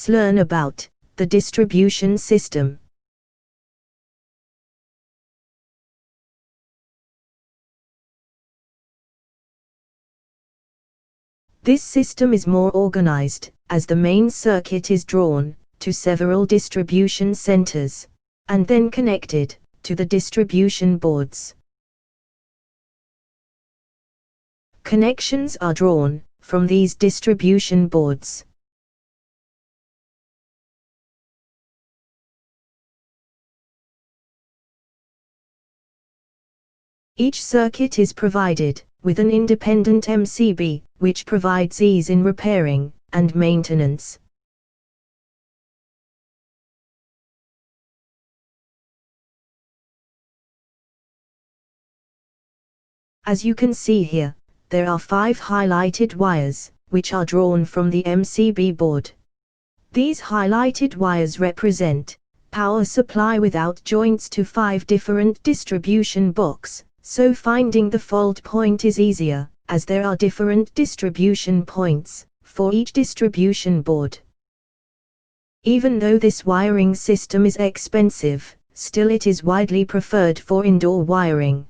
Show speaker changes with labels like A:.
A: Let's learn about the distribution system. This system is more organized, as the main circuit is drawn to several distribution centers, and then connected to the distribution boards. Connections are drawn from these distribution boards. Each circuit is provided with an independent MCB, which provides ease in repairing and maintenance. As you can see here, there are 5 highlighted wires, which are drawn from the MCB board. These highlighted wires represent power supply without joints to 5 different distribution boxes, so finding the fault point is easier, as there are different distribution points for each distribution board. Even though this wiring system is expensive, still it is widely preferred for indoor wiring.